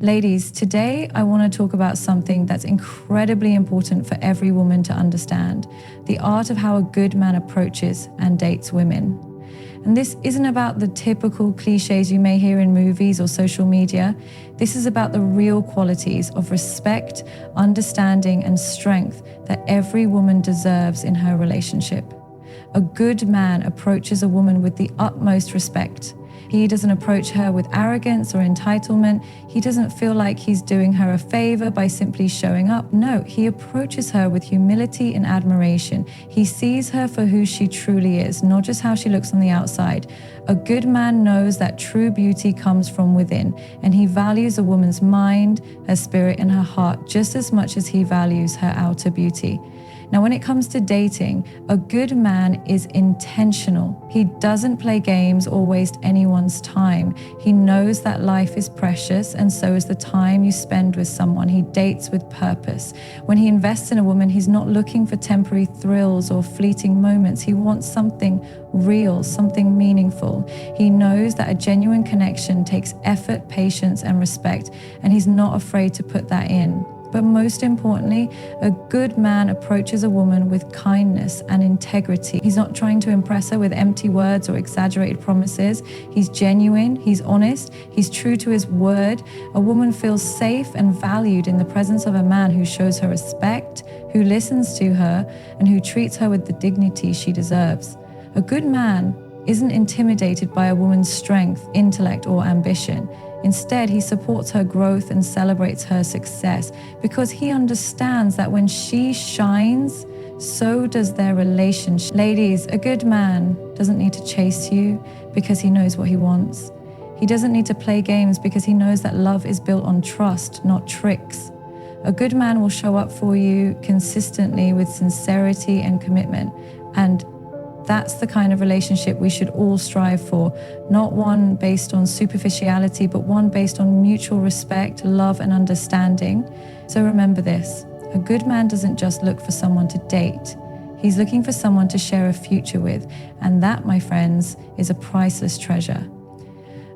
Ladies, today I want to talk about something that's incredibly important for every woman to understand: the art of how a good man approaches and dates women. And this isn't about the typical cliches you may hear in movies or social media. This is about the real qualities of respect, understanding, and strength that every woman deserves in her relationship. A good man approaches a woman with the utmost respect. He doesn't approach her with arrogance or entitlement. He doesn't feel like he's doing her a favor by simply showing up. No, he approaches her with humility and admiration. He sees her for who she truly is, not just how she looks on the outside. A good man knows that true beauty comes from within, and he values a woman's mind, her spirit, and her heart just as much as he values her outer beauty. Now, when it comes to dating, a good man is intentional. He doesn't play games or waste anyone's time. He knows that life is precious, and so is the time you spend with someone. He dates with purpose. When he invests in a woman, he's not looking for temporary thrills or fleeting moments. He wants something real, something meaningful. He knows that a genuine connection takes effort, patience, and respect, and he's not afraid to put that in. But most importantly, a good man approaches a woman with kindness and integrity. He's not trying to impress her with empty words or exaggerated promises. He's genuine, he's honest, he's true to his word. A woman feels safe and valued in the presence of a man who shows her respect, who listens to her, and who treats her with the dignity she deserves. A good man isn't intimidated by a woman's strength, intellect, or ambition. Instead, he supports her growth and celebrates her success because he understands that when she shines, so does their relationship. Ladies, a good man doesn't need to chase you because he knows what he wants. He doesn't need to play games because he knows that love is built on trust, not tricks. A good man will show up for you consistently with sincerity and commitment, and that's the kind of relationship we should all strive for, not one based on superficiality, but one based on mutual respect, love, and understanding. So remember this: a good man doesn't just look for someone to date. He's looking for someone to share a future with, and that, my friends, is a priceless treasure.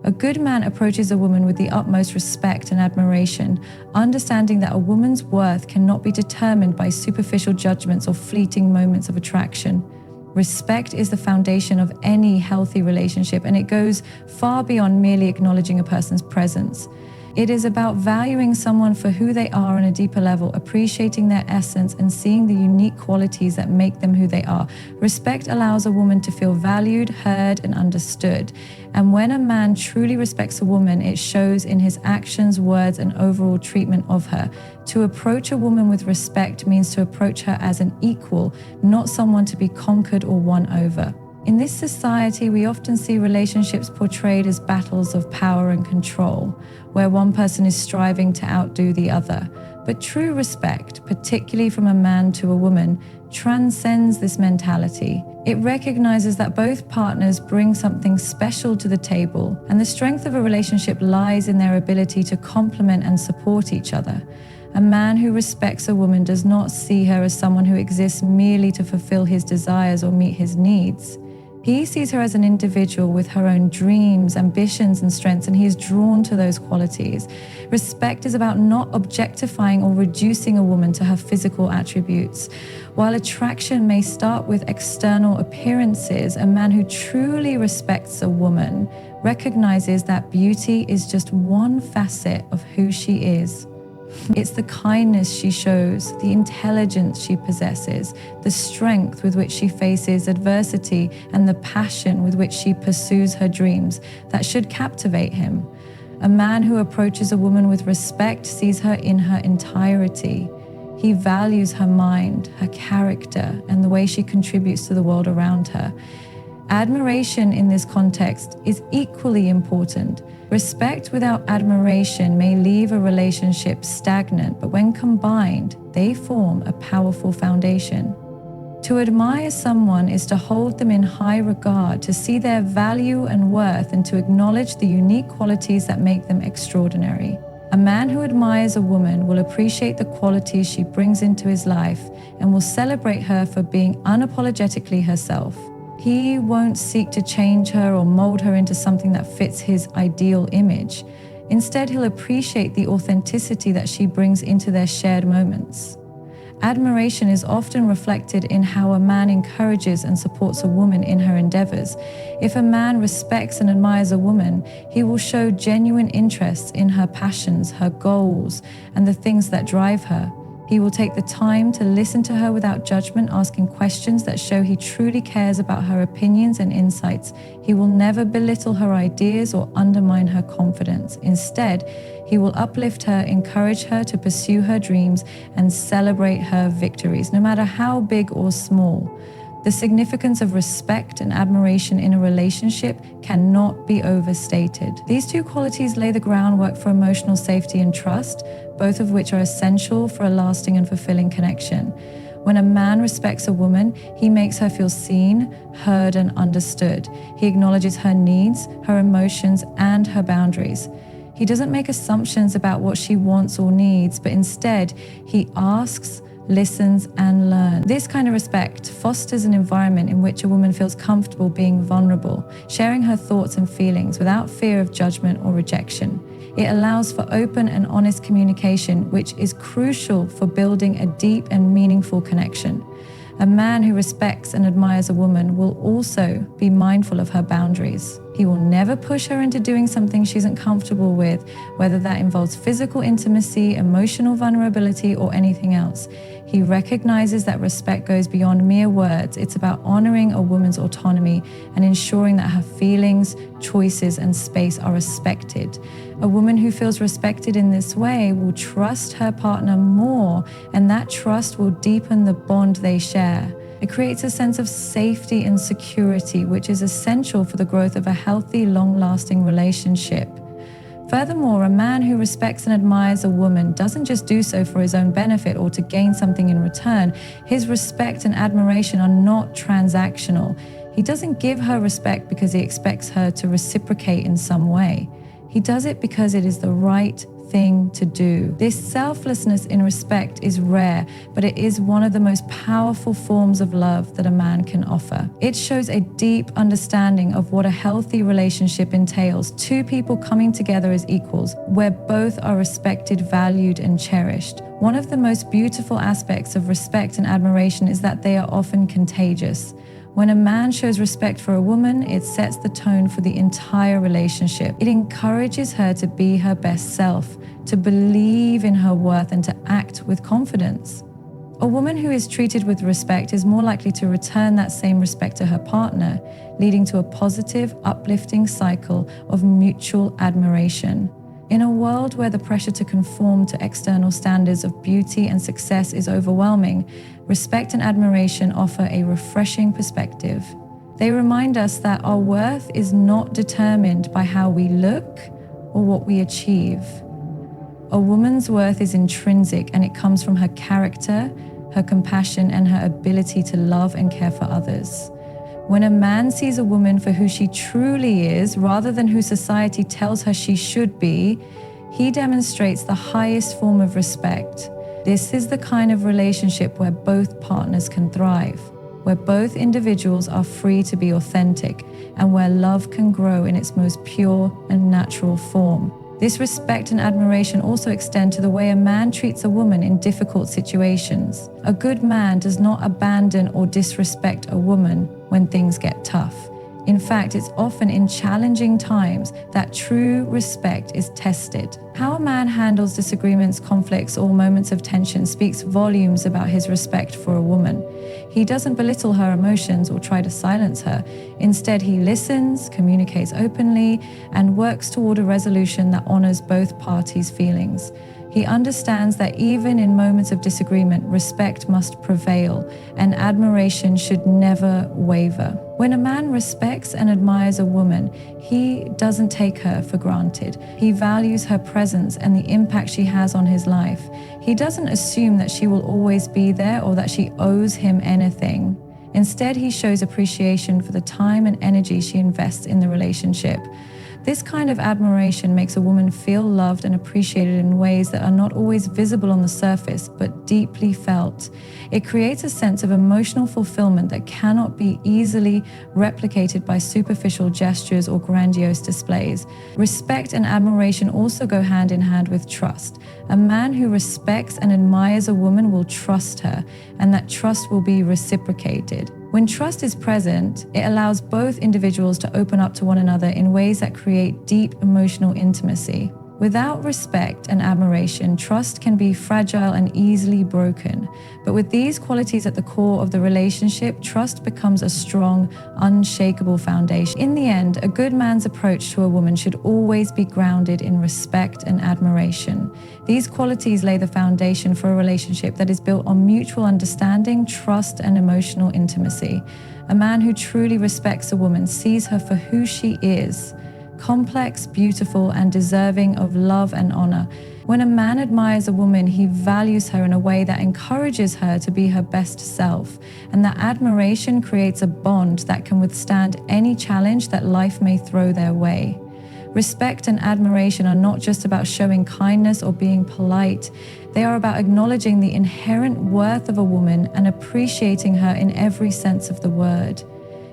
A good man approaches a woman with the utmost respect and admiration, understanding that a woman's worth cannot be determined by superficial judgments or fleeting moments of attraction. Respect is the foundation of any healthy relationship, and it goes far beyond merely acknowledging a person's presence. It is about valuing someone for who they are on a deeper level, appreciating their essence, and seeing the unique qualities that make them who they are. Respect allows a woman to feel valued, heard, and understood. And when a man truly respects a woman, it shows in his actions, words, and overall treatment of her. To approach a woman with respect means to approach her as an equal, not someone to be conquered or won over. In this society, we often see relationships portrayed as battles of power and control, where one person is striving to outdo the other. But true respect, particularly from a man to a woman, transcends this mentality. It recognizes that both partners bring something special to the table, and the strength of a relationship lies in their ability to complement and support each other. A man who respects a woman does not see her as someone who exists merely to fulfill his desires or meet his needs. He sees her as an individual with her own dreams, ambitions, and strengths, and he is drawn to those qualities. Respect is about not objectifying or reducing a woman to her physical attributes. While attraction may start with external appearances, a man who truly respects a woman recognizes that beauty is just one facet of who she is. It's the kindness she shows, the intelligence she possesses, the strength with which she faces adversity, and the passion with which she pursues her dreams that should captivate him. A man who approaches a woman with respect sees her in her entirety. He values her mind, her character, and the way she contributes to the world around her. Admiration in this context is equally important. Respect without admiration may leave a relationship stagnant, but when combined, they form a powerful foundation. To admire someone is to hold them in high regard, to see their value and worth, and to acknowledge the unique qualities that make them extraordinary. A man who admires a woman will appreciate the qualities she brings into his life and will celebrate her for being unapologetically herself. He won't seek to change her or mold her into something that fits his ideal image. Instead, he'll appreciate the authenticity that she brings into their shared moments. Admiration is often reflected in how a man encourages and supports a woman in her endeavors. If a man respects and admires a woman, he will show genuine interest in her passions, her goals, and the things that drive her. He will take the time to listen to her without judgment, asking questions that show he truly cares about her opinions and insights. He will never belittle her ideas or undermine her confidence. Instead, he will uplift her, encourage her to pursue her dreams, and celebrate her victories, no matter how big or small. The significance of respect and admiration in a relationship cannot be overstated. These two qualities lay the groundwork for emotional safety and trust, both of which are essential for a lasting and fulfilling connection. When a man respects a woman, he makes her feel seen, heard, and understood. He acknowledges her needs, her emotions, and her boundaries. He doesn't make assumptions about what she wants or needs, but instead, he asks, listens, and learns. This kind of respect fosters an environment in which a woman feels comfortable being vulnerable, sharing her thoughts and feelings without fear of judgment or rejection. It allows for open and honest communication, which is crucial for building a deep and meaningful connection. A man who respects and admires a woman will also be mindful of her boundaries. He will never push her into doing something she isn't comfortable with, whether that involves physical intimacy, emotional vulnerability, or anything else. He recognizes that respect goes beyond mere words. It's about honoring a woman's autonomy and ensuring that her feelings, choices, and space are respected. A woman who feels respected in this way will trust her partner more, and that trust will deepen the bond they share. It creates a sense of safety and security, which is essential for the growth of a healthy, long-lasting relationship. Furthermore, a man who respects and admires a woman doesn't just do so for his own benefit or to gain something in return. His respect and admiration are not transactional. He doesn't give her respect because he expects her to reciprocate in some way. He does it because it is the right thing to do. This selflessness in respect is rare, but it is one of the most powerful forms of love that a man can offer. It shows a deep understanding of what a healthy relationship entails, two people coming together as equals, where both are respected, valued, and cherished. One of the most beautiful aspects of respect and admiration is that they are often contagious. When a man shows respect for a woman, it sets the tone for the entire relationship. It encourages her to be her best self, to believe in her worth, and to act with confidence. A woman who is treated with respect is more likely to return that same respect to her partner, leading to a positive, uplifting cycle of mutual admiration. In a world where the pressure to conform to external standards of beauty and success is overwhelming, respect and admiration offer a refreshing perspective. They remind us that our worth is not determined by how we look or what we achieve. A woman's worth is intrinsic, and it comes from her character, her compassion, and her ability to love and care for others. When a man sees a woman for who she truly is, rather than who society tells her she should be, he demonstrates the highest form of respect. This is the kind of relationship where both partners can thrive, where both individuals are free to be authentic, and where love can grow in its most pure and natural form. This respect and admiration also extend to the way a man treats a woman in difficult situations. A good man does not abandon or disrespect a woman when things get tough. In fact, it's often in challenging times that true respect is tested. How a man handles disagreements, conflicts, or moments of tension speaks volumes about his respect for a woman. He doesn't belittle her emotions or try to silence her. Instead, he listens, communicates openly, and works toward a resolution that honors both parties' feelings. He understands that even in moments of disagreement, respect must prevail, and admiration should never waver. When a man respects and admires a woman, he doesn't take her for granted. He values her presence and the impact she has on his life. He doesn't assume that she will always be there or that she owes him anything. Instead, he shows appreciation for the time and energy she invests in the relationship. This kind of admiration makes a woman feel loved and appreciated in ways that are not always visible on the surface, but deeply felt. It creates a sense of emotional fulfillment that cannot be easily replicated by superficial gestures or grandiose displays. Respect and admiration also go hand in hand with trust. A man who respects and admires a woman will trust her, and that trust will be reciprocated. When trust is present, it allows both individuals to open up to one another in ways that create deep emotional intimacy. Without respect and admiration, trust can be fragile and easily broken. But with these qualities at the core of the relationship, trust becomes a strong, unshakable foundation. In the end, a good man's approach to a woman should always be grounded in respect and admiration. These qualities lay the foundation for a relationship that is built on mutual understanding, trust, and emotional intimacy. A man who truly respects a woman sees her for who she is, complex, beautiful, and deserving of love and honor. When a man admires a woman, he values her in a way that encourages her to be her best self, and that admiration creates a bond that can withstand any challenge that life may throw their way. Respect and admiration are not just about showing kindness or being polite. They are about acknowledging the inherent worth of a woman and appreciating her in every sense of the word.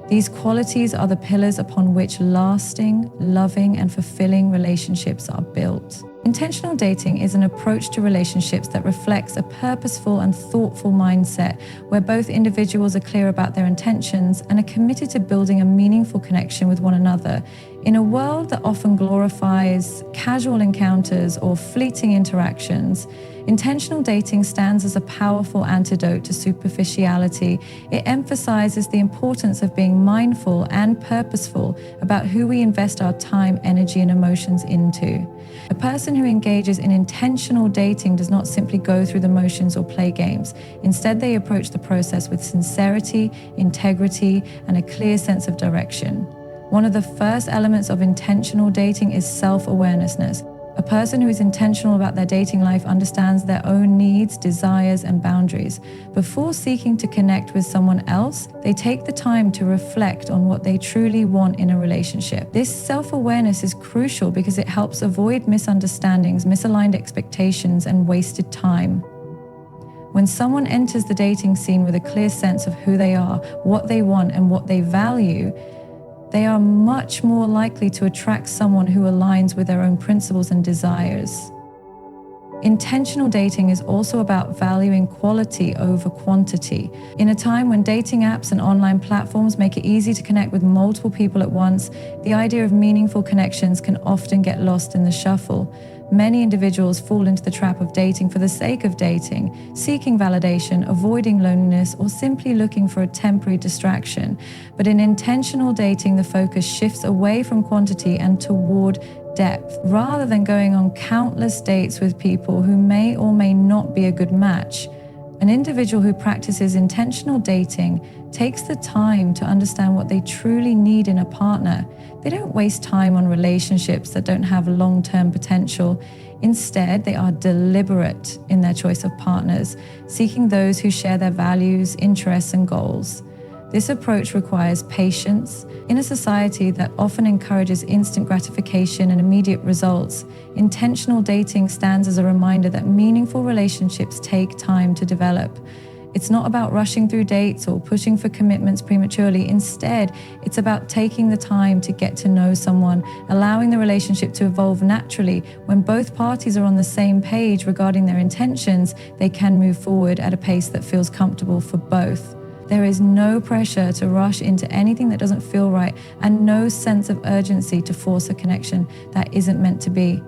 These qualities are the pillars upon which lasting, loving, and fulfilling relationships are built. Intentional dating is an approach to relationships that reflects a purposeful and thoughtful mindset where both individuals are clear about their intentions and are committed to building a meaningful connection with one another. In a world that often glorifies casual encounters or fleeting interactions, intentional dating stands as a powerful antidote to superficiality. It emphasizes the importance of being mindful and purposeful about who we invest our time, energy, and emotions into. A person who engages in intentional dating does not simply go through the motions or play games. Instead, they approach the process with sincerity, integrity, and a clear sense of direction. One of the first elements of intentional dating is self-awareness. A person who is intentional about their dating life understands their own needs, desires, and boundaries. Before seeking to connect with someone else, they take the time to reflect on what they truly want in a relationship. This self-awareness is crucial because it helps avoid misunderstandings, misaligned expectations, and wasted time. When someone enters the dating scene with a clear sense of who they are, what they want, and what they value, they are much more likely to attract someone who aligns with their own principles and desires. Intentional dating is also about valuing quality over quantity. In a time when dating apps and online platforms make it easy to connect with multiple people at once, the idea of meaningful connections can often get lost in the shuffle. Many individuals fall into the trap of dating for the sake of dating, seeking validation, avoiding loneliness, or simply looking for a temporary distraction. But in intentional dating, the focus shifts away from quantity and toward depth. Rather than going on countless dates with people who may or may not be a good match, an individual who practices intentional dating takes the time to understand what they truly need in a partner. They don't waste time on relationships that don't have long-term potential. Instead, they are deliberate in their choice of partners, seeking those who share their values, interests, and goals. This approach requires patience. In a society that often encourages instant gratification and immediate results, intentional dating stands as a reminder that meaningful relationships take time to develop. It's not about rushing through dates or pushing for commitments prematurely. Instead, it's about taking the time to get to know someone, allowing the relationship to evolve naturally. When both parties are on the same page regarding their intentions, they can move forward at a pace that feels comfortable for both. There is no pressure to rush into anything that doesn't feel right, and no sense of urgency to force a connection that isn't meant to be.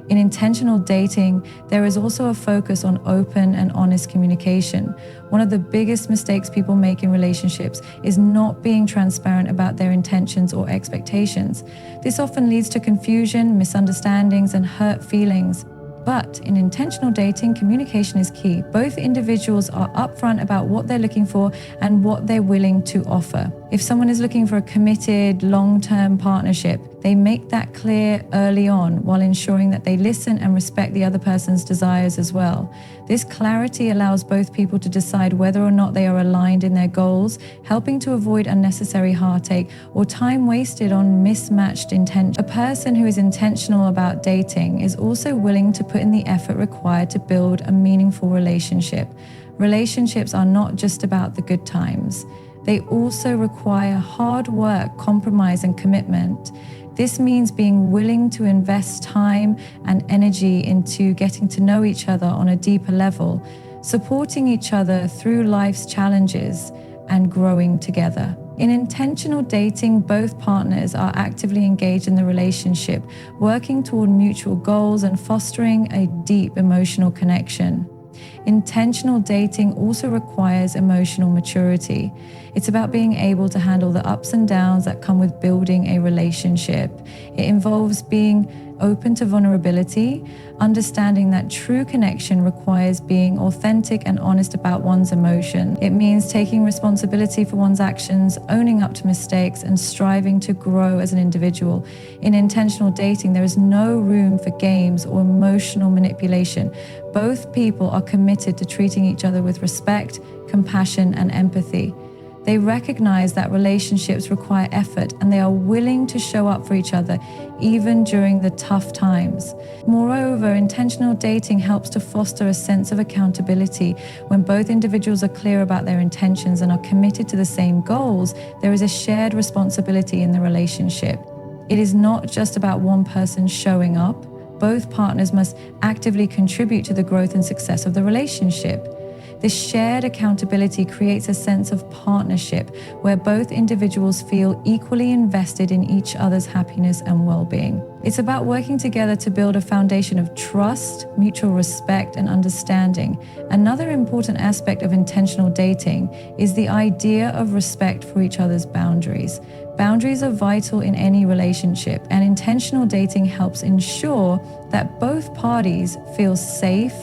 In intentional dating, there is also a focus on open and honest communication. One of the biggest mistakes people make in relationships is not being transparent about their intentions or expectations. This often leads to confusion, misunderstandings, and hurt feelings. But in intentional dating, communication is key. Both individuals are upfront about what they're looking for and what they're willing to offer. If someone is looking for a committed, long-term partnership, they make that clear early on while ensuring that they listen and respect the other person's desires as well. This clarity allows both people to decide whether or not they are aligned in their goals, helping to avoid unnecessary heartache or time wasted on mismatched intent. A person who is intentional about dating is also willing to put in the effort required to build a meaningful relationship. Relationships are not just about the good times. They also require hard work, compromise, and commitment. This means being willing to invest time and energy into getting to know each other on a deeper level, supporting each other through life's challenges, and growing together. In intentional dating, both partners are actively engaged in the relationship, working toward mutual goals and fostering a deep emotional connection. Intentional dating also requires emotional maturity. It's about being able to handle the ups and downs that come with building a relationship. It involves being open to vulnerability, understanding that true connection requires being authentic and honest about one's emotion. It means taking responsibility for one's actions, owning up to mistakes, and striving to grow as an individual. In intentional dating, there is no room for games or emotional manipulation. Both people are committed to treating each other with respect, compassion, and empathy. They recognize that relationships require effort, and they are willing to show up for each other even during the tough times. Moreover, intentional dating helps to foster a sense of accountability. When both individuals are clear about their intentions and are committed to the same goals, there is a shared responsibility in the relationship. It is not just about one person showing up. Both partners must actively contribute to the growth and success of the relationship. This shared accountability creates a sense of partnership where both individuals feel equally invested in each other's happiness and well-being. It's about working together to build a foundation of trust, mutual respect, and understanding. Another important aspect of intentional dating is the idea of respect for each other's boundaries. Boundaries are vital in any relationship, and intentional dating helps ensure that both parties feel safe,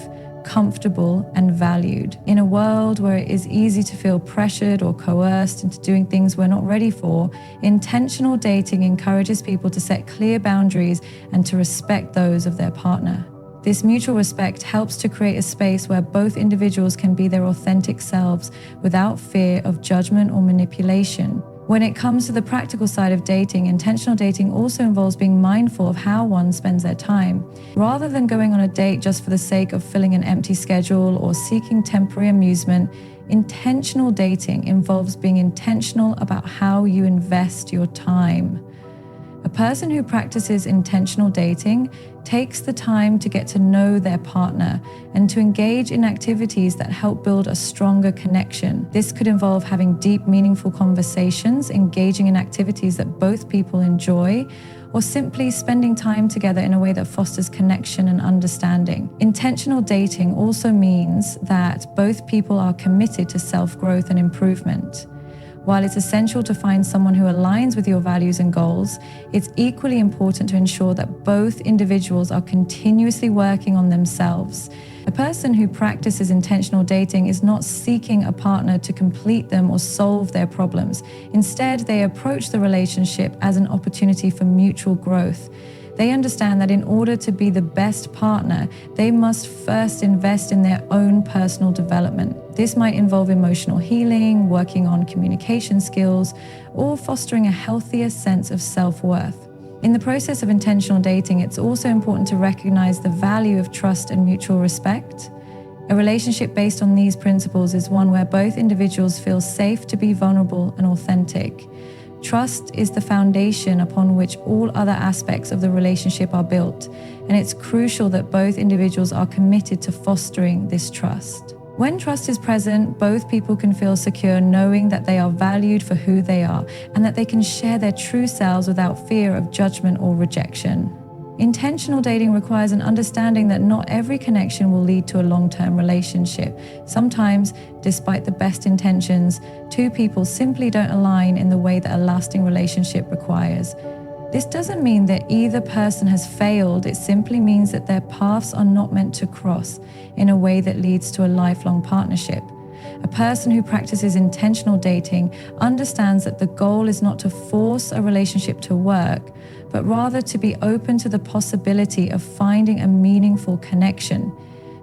comfortable, and valued. In a world where it is easy to feel pressured or coerced into doing things we're not ready for, intentional dating encourages people to set clear boundaries and to respect those of their partner. This mutual respect helps to create a space where both individuals can be their authentic selves without fear of judgment or manipulation. When it comes to the practical side of dating, intentional dating also involves being mindful of how one spends their time. Rather than going on a date just for the sake of filling an empty schedule or seeking temporary amusement, intentional dating involves being intentional about how you invest your time. A person who practices intentional dating takes the time to get to know their partner and to engage in activities that help build a stronger connection. This could involve having deep, meaningful conversations, engaging in activities that both people enjoy, or simply spending time together in a way that fosters connection and understanding. Intentional dating also means that both people are committed to self-growth and improvement. While it's essential to find someone who aligns with your values and goals, it's equally important to ensure that both individuals are continuously working on themselves. A person who practices intentional dating is not seeking a partner to complete them or solve their problems. Instead, they approach the relationship as an opportunity for mutual growth. They understand that in order to be the best partner, they must first invest in their own personal development. This might involve emotional healing, working on communication skills, or fostering a healthier sense of self-worth. In the process of intentional dating, it's also important to recognize the value of trust and mutual respect. A relationship based on these principles is one where both individuals feel safe to be vulnerable and authentic. Trust is the foundation upon which all other aspects of the relationship are built, and it's crucial that both individuals are committed to fostering this trust. When trust is present, both people can feel secure knowing that they are valued for who they are and that they can share their true selves without fear of judgment or rejection. Intentional dating requires an understanding that not every connection will lead to a long-term relationship. Sometimes, despite the best intentions, two people simply don't align in the way that a lasting relationship requires. This doesn't mean that either person has failed. It simply means that their paths are not meant to cross in a way that leads to a lifelong partnership. A person who practices intentional dating understands that the goal is not to force a relationship to work, but rather to be open to the possibility of finding a meaningful connection.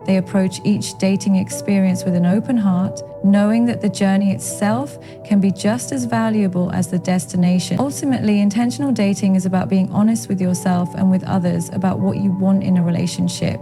They approach each dating experience with an open heart, knowing that the journey itself can be just as valuable as the destination. Ultimately, intentional dating is about being honest with yourself and with others about what you want in a relationship.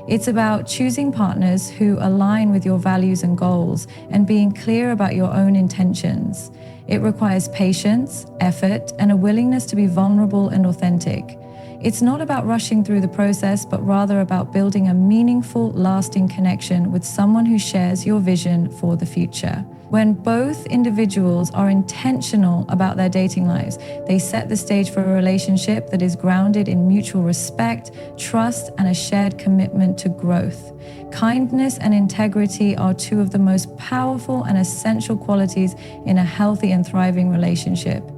It's about choosing partners who align with your values and goals and being clear about your own intentions. It requires patience, effort, and a willingness to be vulnerable and authentic. It's not about rushing through the process, but rather about building a meaningful, lasting connection with someone who shares your vision for the future. When both individuals are intentional about their dating lives, they set the stage for a relationship that is grounded in mutual respect, trust, and a shared commitment to growth. Kindness and integrity are two of the most powerful and essential qualities in a healthy and thriving relationship.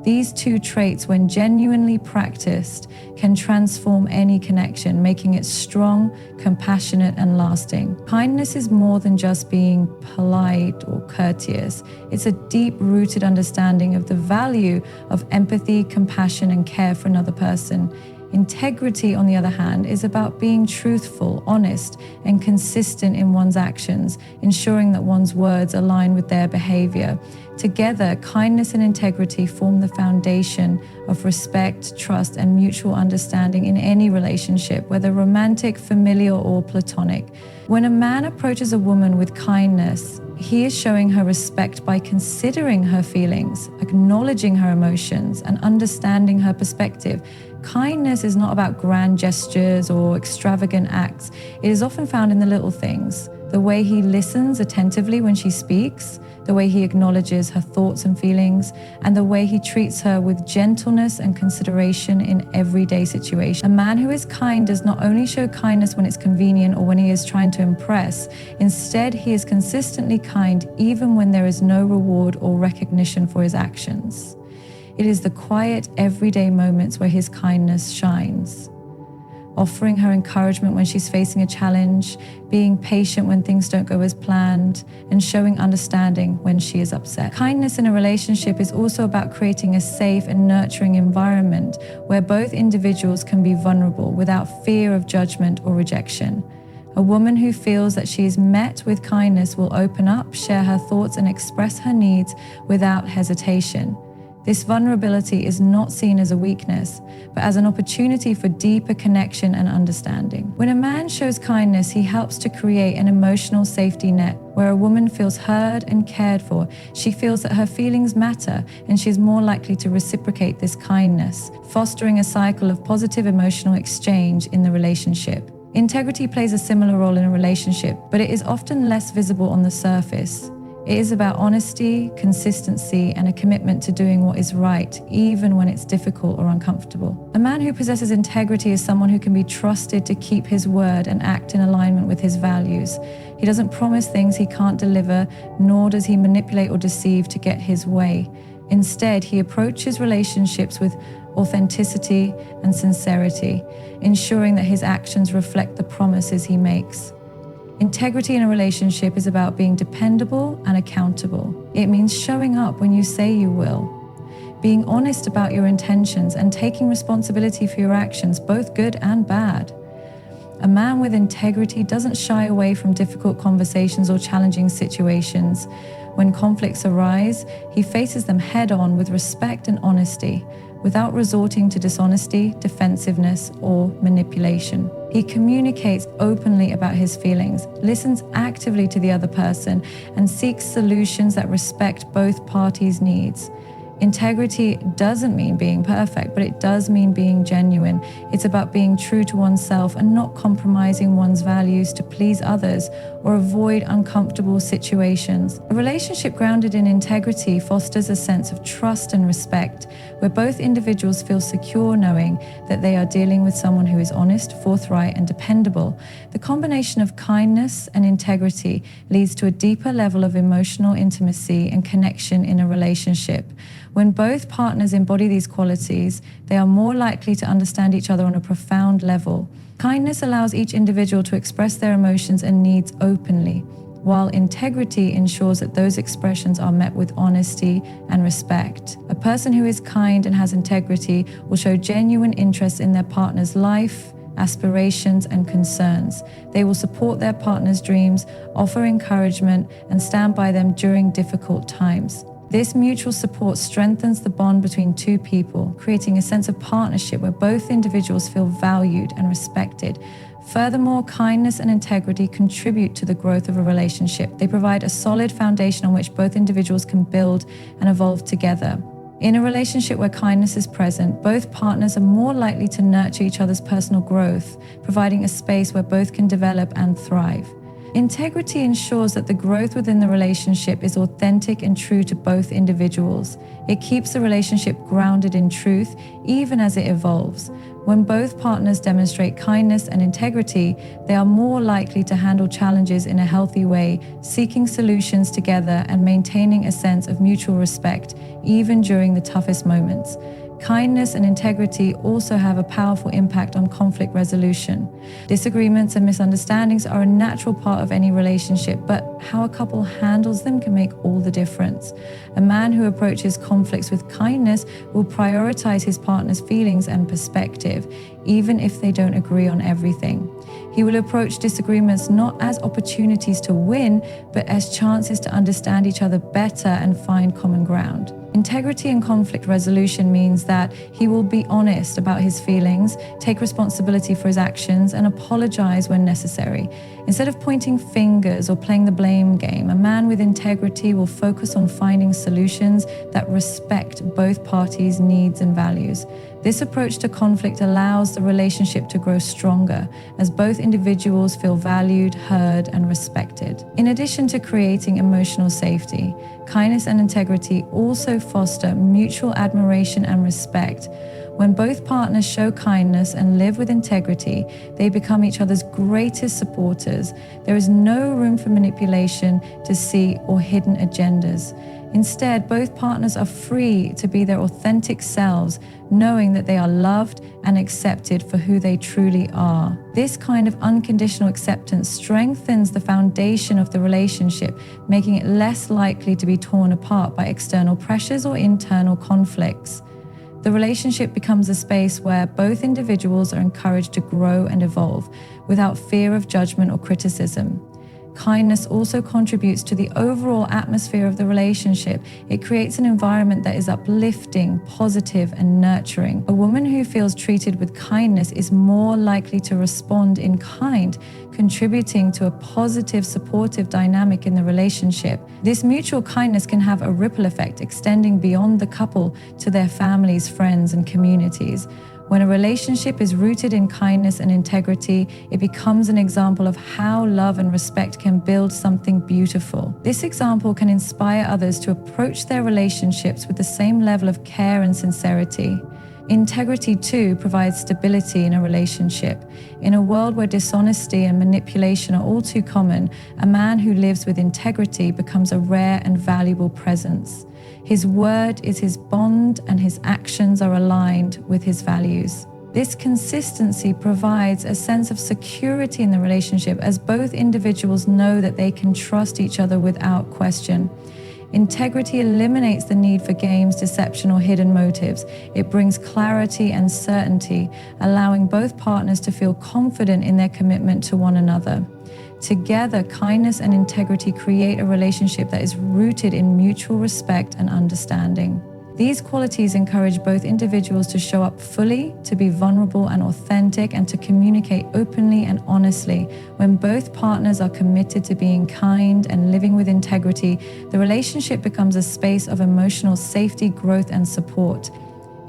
These two traits, when genuinely practiced, can transform any connection, making it strong, compassionate, and lasting. Kindness is more than just being polite or courteous. It's a deep-rooted understanding of the value of empathy, compassion, and care for another person. Integrity, on the other hand, is about being truthful, honest, and consistent in one's actions, ensuring that one's words align with their behavior. Together, kindness and integrity form the foundation of respect, trust, and mutual understanding in any relationship, whether romantic, familial, or platonic. When a man approaches a woman with kindness, he is showing her respect by considering her feelings, acknowledging her emotions, and understanding her perspective. Kindness is not about grand gestures or extravagant acts. It is often found in the little things. The way he listens attentively when she speaks, the way he acknowledges her thoughts and feelings, and the way he treats her with gentleness and consideration in everyday situations. A man who is kind does not only show kindness when it's convenient or when he is trying to impress. Instead, he is consistently kind even when there is no reward or recognition for his actions. It is the quiet, everyday moments where his kindness shines. Offering her encouragement when she's facing a challenge, being patient when things don't go as planned, and showing understanding when she is upset. Kindness in a relationship is also about creating a safe and nurturing environment where both individuals can be vulnerable without fear of judgment or rejection. A woman who feels that she is met with kindness will open up, share her thoughts, and express her needs without hesitation. This vulnerability is not seen as a weakness, but as an opportunity for deeper connection and understanding. When a man shows kindness, he helps to create an emotional safety net where a woman feels heard and cared for. She feels that her feelings matter, and she is more likely to reciprocate this kindness, fostering a cycle of positive emotional exchange in the relationship. Integrity plays a similar role in a relationship, but it is often less visible on the surface. It is about honesty, consistency, and a commitment to doing what is right, even when it's difficult or uncomfortable. A man who possesses integrity is someone who can be trusted to keep his word and act in alignment with his values. He doesn't promise things he can't deliver, nor does he manipulate or deceive to get his way. Instead, he approaches relationships with authenticity and sincerity, ensuring that his actions reflect the promises he makes. Integrity in a relationship is about being dependable and accountable. It means showing up when you say you will, being honest about your intentions, and taking responsibility for your actions, both good and bad. A man with integrity doesn't shy away from difficult conversations or challenging situations. When conflicts arise, he faces them head-on with respect and honesty, without resorting to dishonesty, defensiveness, or manipulation. He communicates openly about his feelings, listens actively to the other person, and seeks solutions that respect both parties' needs. Integrity doesn't mean being perfect, but it does mean being genuine. It's about being true to oneself and not compromising one's values to please others or avoid uncomfortable situations. A relationship grounded in integrity fosters a sense of trust and respect, where both individuals feel secure knowing that they are dealing with someone who is honest, forthright, and dependable. The combination of kindness and integrity leads to a deeper level of emotional intimacy and connection in a relationship. When both partners embody these qualities, they are more likely to understand each other on a profound level. Kindness allows each individual to express their emotions and needs openly. while integrity ensures that those expressions are met with honesty and respect. A person who is kind and has integrity will show genuine interest in their partner's life, aspirations, and concerns. They will support their partner's dreams, offer encouragement, and stand by them during difficult times. This mutual support strengthens the bond between two people, creating a sense of partnership where both individuals feel valued and respected. Furthermore, kindness and integrity contribute to the growth of a relationship. They provide a solid foundation on which both individuals can build and evolve together. In a relationship where kindness is present, both partners are more likely to nurture each other's personal growth, providing a space where both can develop and thrive. Integrity ensures that the growth within the relationship is authentic and true to both individuals. It keeps the relationship grounded in truth, even as it evolves. When both partners demonstrate kindness and integrity, they are more likely to handle challenges in a healthy way, seeking solutions together and maintaining a sense of mutual respect, even during the toughest moments. Kindness and integrity also have a powerful impact on conflict resolution. Disagreements and misunderstandings are a natural part of any relationship, but how a couple handles them can make all the difference. A man who approaches conflicts with kindness will prioritize his partner's feelings and perspective, even if they don't agree on everything. He will approach disagreements not as opportunities to win, but as chances to understand each other better and find common ground. Integrity in conflict resolution means that he will be honest about his feelings, take responsibility for his actions, and apologize when necessary. Instead of pointing fingers or playing the blame game, a man with integrity will focus on finding solutions that respect both parties' needs and values. This approach to conflict allows the relationship to grow stronger as both individuals feel valued, heard, and respected. In addition to creating emotional safety, kindness and integrity also foster mutual admiration and respect. When both partners show kindness and live with integrity, they become each other's greatest supporters. There is no room for manipulation, deceit, or hidden agendas. Instead, both partners are free to be their authentic selves, knowing that they are loved and accepted for who they truly are. This kind of unconditional acceptance strengthens the foundation of the relationship, making it less likely to be torn apart by external pressures or internal conflicts. The relationship becomes a space where both individuals are encouraged to grow and evolve without fear of judgment or criticism. Kindness also contributes to the overall atmosphere of the relationship. It creates an environment that is uplifting, positive, and nurturing. A woman who feels treated with kindness is more likely to respond in kind, contributing to a positive, supportive dynamic in the relationship. This mutual kindness can have a ripple effect, extending beyond the couple to their families, friends, and communities. When a relationship is rooted in kindness and integrity, it becomes an example of how love and respect can build something beautiful. This example can inspire others to approach their relationships with the same level of care and sincerity. Integrity, too, provides stability in a relationship. In a world where dishonesty and manipulation are all too common, a man who lives with integrity becomes a rare and valuable presence. His word is his bond, and his actions are aligned with his values. This consistency provides a sense of security in the relationship as both individuals know that they can trust each other without question. Integrity eliminates the need for games, deception, or hidden motives. It brings clarity and certainty, allowing both partners to feel confident in their commitment to one another. Together, kindness and integrity create a relationship that is rooted in mutual respect and understanding. These qualities encourage both individuals to show up fully, to be vulnerable and authentic, and to communicate openly and honestly. When both partners are committed to being kind and living with integrity, the relationship becomes a space of emotional safety, growth, and support.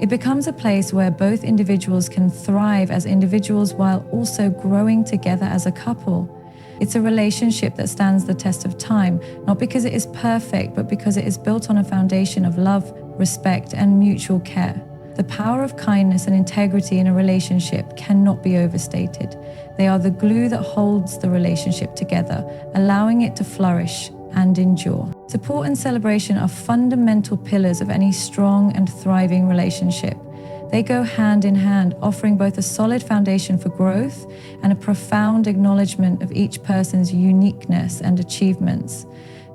It becomes a place where both individuals can thrive as individuals while also growing together as a couple. It's a relationship that stands the test of time, not because it is perfect, but because it is built on a foundation of love, respect, and mutual care. The power of kindness and integrity in a relationship cannot be overstated. They are the glue that holds the relationship together, allowing it to flourish and endure. Support and celebration are fundamental pillars of any strong and thriving relationship. They go hand in hand, offering both a solid foundation for growth and a profound acknowledgement of each person's uniqueness and achievements.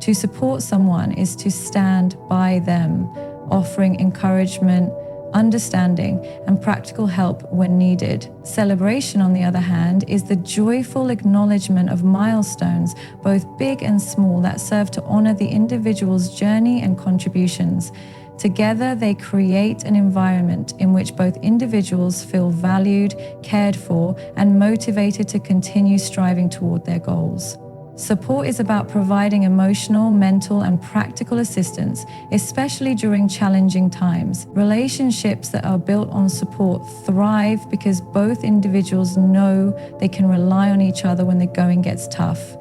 To support someone is to stand by them, offering encouragement, understanding, and practical help when needed. Celebration, on the other hand, is the joyful acknowledgement of milestones, both big and small, that serve to honor the individual's journey and contributions. Together, they create an environment in which both individuals feel valued, cared for, and motivated to continue striving toward their goals. Support is about providing emotional, mental, and practical assistance, especially during challenging times. Relationships that are built on support thrive because both individuals know they can rely on each other when the going gets tough.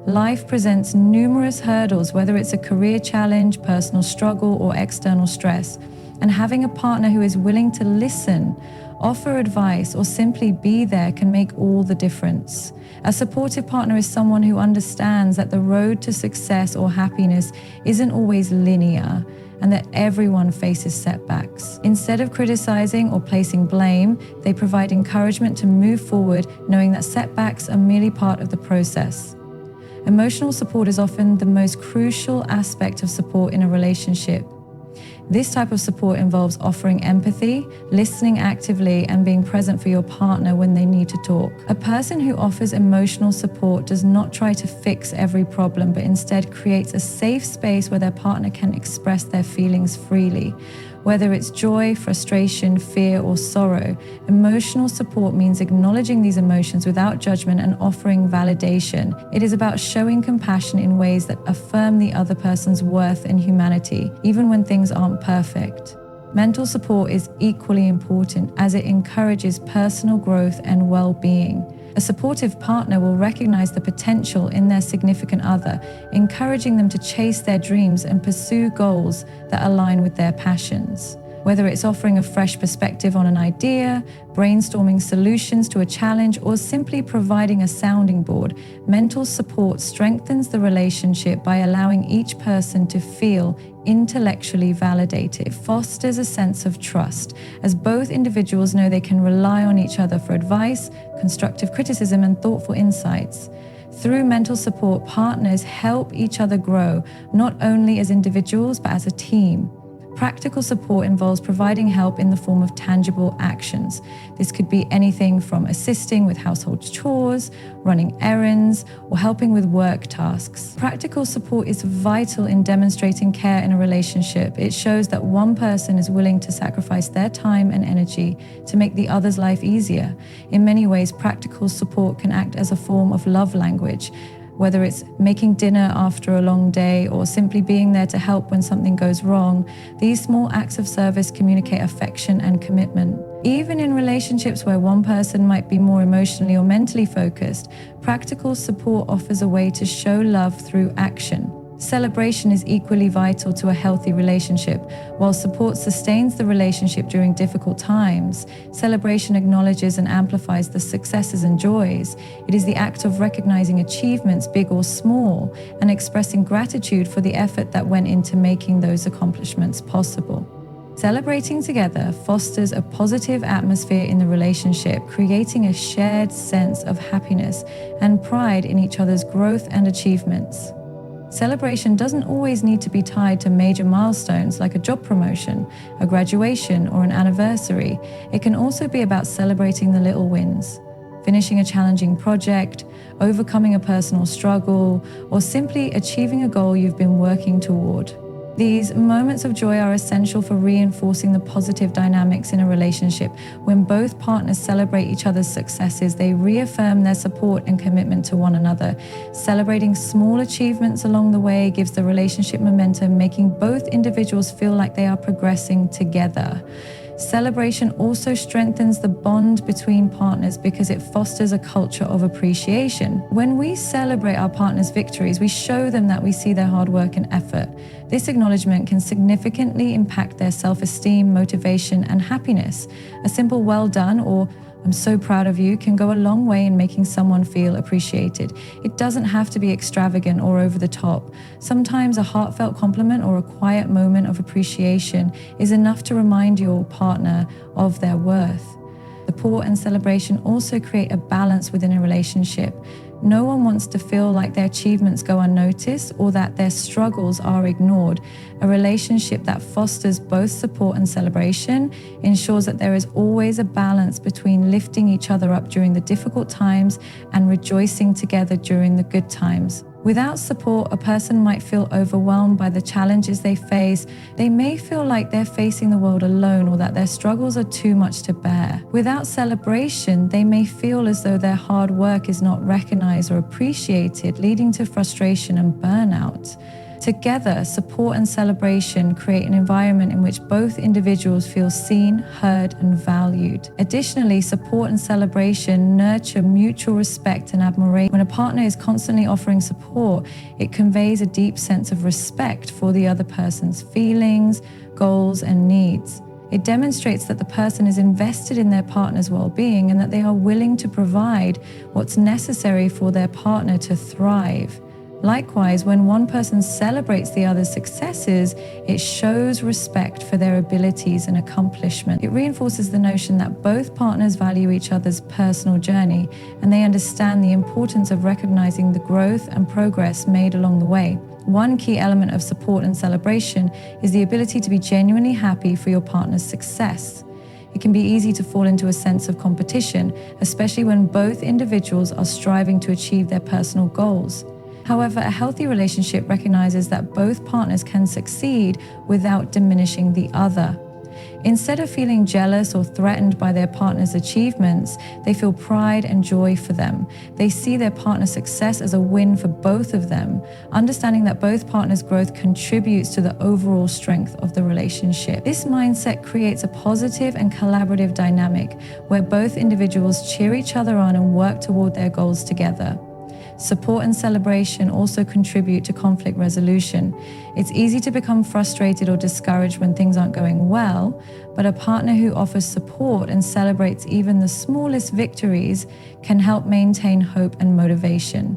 Life presents numerous hurdles, whether it's a career challenge, personal struggle, or external stress. And having a partner who is willing to listen, offer advice, or simply be there can make all the difference. A supportive partner is someone who understands that the road to success or happiness isn't always linear, and that everyone faces setbacks. Instead of criticizing or placing blame, they provide encouragement to move forward, knowing that setbacks are merely part of the process. Emotional support is often the most crucial aspect of support in a relationship. This type of support involves offering empathy, listening actively, and being present for your partner when they need to talk. A person who offers emotional support does not try to fix every problem, but instead creates a safe space where their partner can express their feelings freely. Whether it's joy, frustration, fear, or sorrow, emotional support means acknowledging these emotions without judgment and offering validation. It is about showing compassion in ways that affirm the other person's worth and humanity, even when things aren't perfect. Mental support is equally important as it encourages personal growth and well-being. A supportive partner will recognize the potential in their significant other, encouraging them to chase their dreams and pursue goals that align with their passions. Whether it's offering a fresh perspective on an idea, brainstorming solutions to a challenge, or simply providing a sounding board, mental support strengthens the relationship by allowing each person to feel intellectually validated. It fosters a sense of trust, as both individuals know they can rely on each other for advice, constructive criticism, and thoughtful insights. Through mental support, partners help each other grow, not only as individuals, but as a team. Practical support involves providing help in the form of tangible actions. This could be anything from assisting with household chores, running errands, or helping with work tasks. Practical support is vital in demonstrating care in a relationship. It shows that one person is willing to sacrifice their time and energy to make the other's life easier. In many ways, practical support can act as a form of love language, whether it's making dinner after a long day or simply being there to help when something goes wrong. These small acts of service communicate affection and commitment. Even in relationships where one person might be more emotionally or mentally focused, practical support offers a way to show love through action. Celebration is equally vital to a healthy relationship. While support sustains the relationship during difficult times, celebration acknowledges and amplifies the successes and joys. It is the act of recognizing achievements, big or small, and expressing gratitude for the effort that went into making those accomplishments possible. Celebrating together fosters a positive atmosphere in the relationship, creating a shared sense of happiness and pride in each other's growth and achievements. Celebration doesn't always need to be tied to major milestones like a job promotion, a graduation, or an anniversary. It can also be about celebrating the little wins, finishing a challenging project, overcoming a personal struggle, or simply achieving a goal you've been working toward. These moments of joy are essential for reinforcing the positive dynamics in a relationship. When both partners celebrate each other's successes, they reaffirm their support and commitment to one another. Celebrating small achievements along the way gives the relationship momentum, making both individuals feel like they are progressing together. Celebration also strengthens the bond between partners because it fosters a culture of appreciation. When we celebrate our partner's victories, we show them that we see their hard work and effort. This acknowledgement can significantly impact their self-esteem, motivation, and happiness. A simple "well done" or "I'm so proud of you" can go a long way in making someone feel appreciated. It doesn't have to be extravagant or over the top. Sometimes a heartfelt compliment or a quiet moment of appreciation is enough to remind your partner of their worth. Support and celebration also create a balance within a relationship. No one wants to feel like their achievements go unnoticed or that their struggles are ignored. A relationship that fosters both support and celebration ensures that there is always a balance between lifting each other up during the difficult times and rejoicing together during the good times. Without support, a person might feel overwhelmed by the challenges they face. They may feel like they're facing the world alone or that their struggles are too much to bear. Without celebration, they may feel as though their hard work is not recognized or appreciated, leading to frustration and burnout. Together, support and celebration create an environment in which both individuals feel seen, heard, and valued. Additionally, support and celebration nurture mutual respect and admiration. When a partner is constantly offering support, it conveys a deep sense of respect for the other person's feelings, goals, and needs. It demonstrates that the person is invested in their partner's well-being and that they are willing to provide what's necessary for their partner to thrive. Likewise, when one person celebrates the other's successes, it shows respect for their abilities and accomplishment. It reinforces the notion that both partners value each other's personal journey and they understand the importance of recognizing the growth and progress made along the way. One key element of support and celebration is the ability to be genuinely happy for your partner's success. It can be easy to fall into a sense of competition, especially when both individuals are striving to achieve their personal goals. However, a healthy relationship recognizes that both partners can succeed without diminishing the other. Instead of feeling jealous or threatened by their partner's achievements, they feel pride and joy for them. They see their partner's success as a win for both of them, understanding that both partners' growth contributes to the overall strength of the relationship. This mindset creates a positive and collaborative dynamic where both individuals cheer each other on and work toward their goals together. Support and celebration also contribute to conflict resolution. It's easy to become frustrated or discouraged when things aren't going well, but a partner who offers support and celebrates even the smallest victories can help maintain hope and motivation.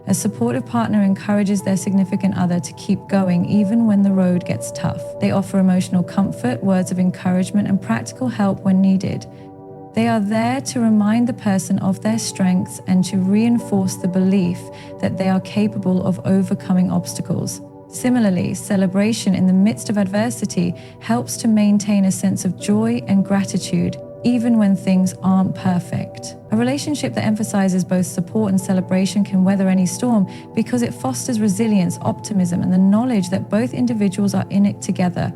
A supportive partner encourages their significant other to keep going even when the road gets tough. They offer emotional comfort, words of encouragement, and practical help when needed. They are there to remind the person of their strengths and to reinforce the belief that they are capable of overcoming obstacles. Similarly, celebration in the midst of adversity helps to maintain a sense of joy and gratitude, even when things aren't perfect. A relationship that emphasizes both support and celebration can weather any storm because it fosters resilience, optimism, and the knowledge that both individuals are in it together.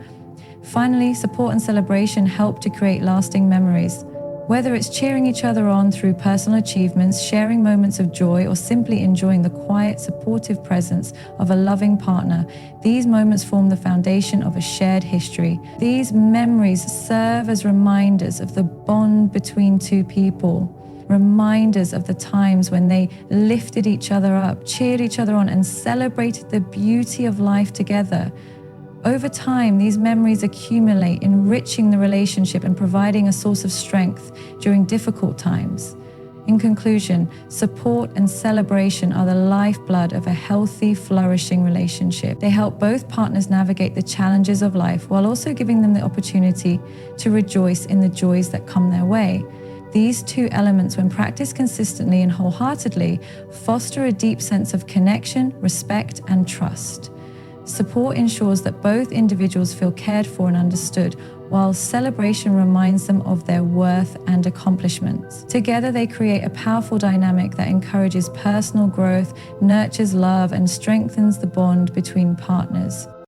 Finally, support and celebration help to create lasting memories. Whether it's cheering each other on through personal achievements, sharing moments of joy, or simply enjoying the quiet, supportive presence of a loving partner, these moments form the foundation of a shared history. These memories serve as reminders of the bond between two people, reminders of the times when they lifted each other up, cheered each other on, and celebrated the beauty of life together. Over time, these memories accumulate, enriching the relationship and providing a source of strength during difficult times. In conclusion, support and celebration are the lifeblood of a healthy, flourishing relationship. They help both partners navigate the challenges of life while also giving them the opportunity to rejoice in the joys that come their way. These two elements, when practiced consistently and wholeheartedly, foster a deep sense of connection, respect, and trust. Support ensures that both individuals feel cared for and understood, while celebration reminds them of their worth and accomplishments. Together, they create a powerful dynamic that encourages personal growth, nurtures love, and strengthens the bond between partners.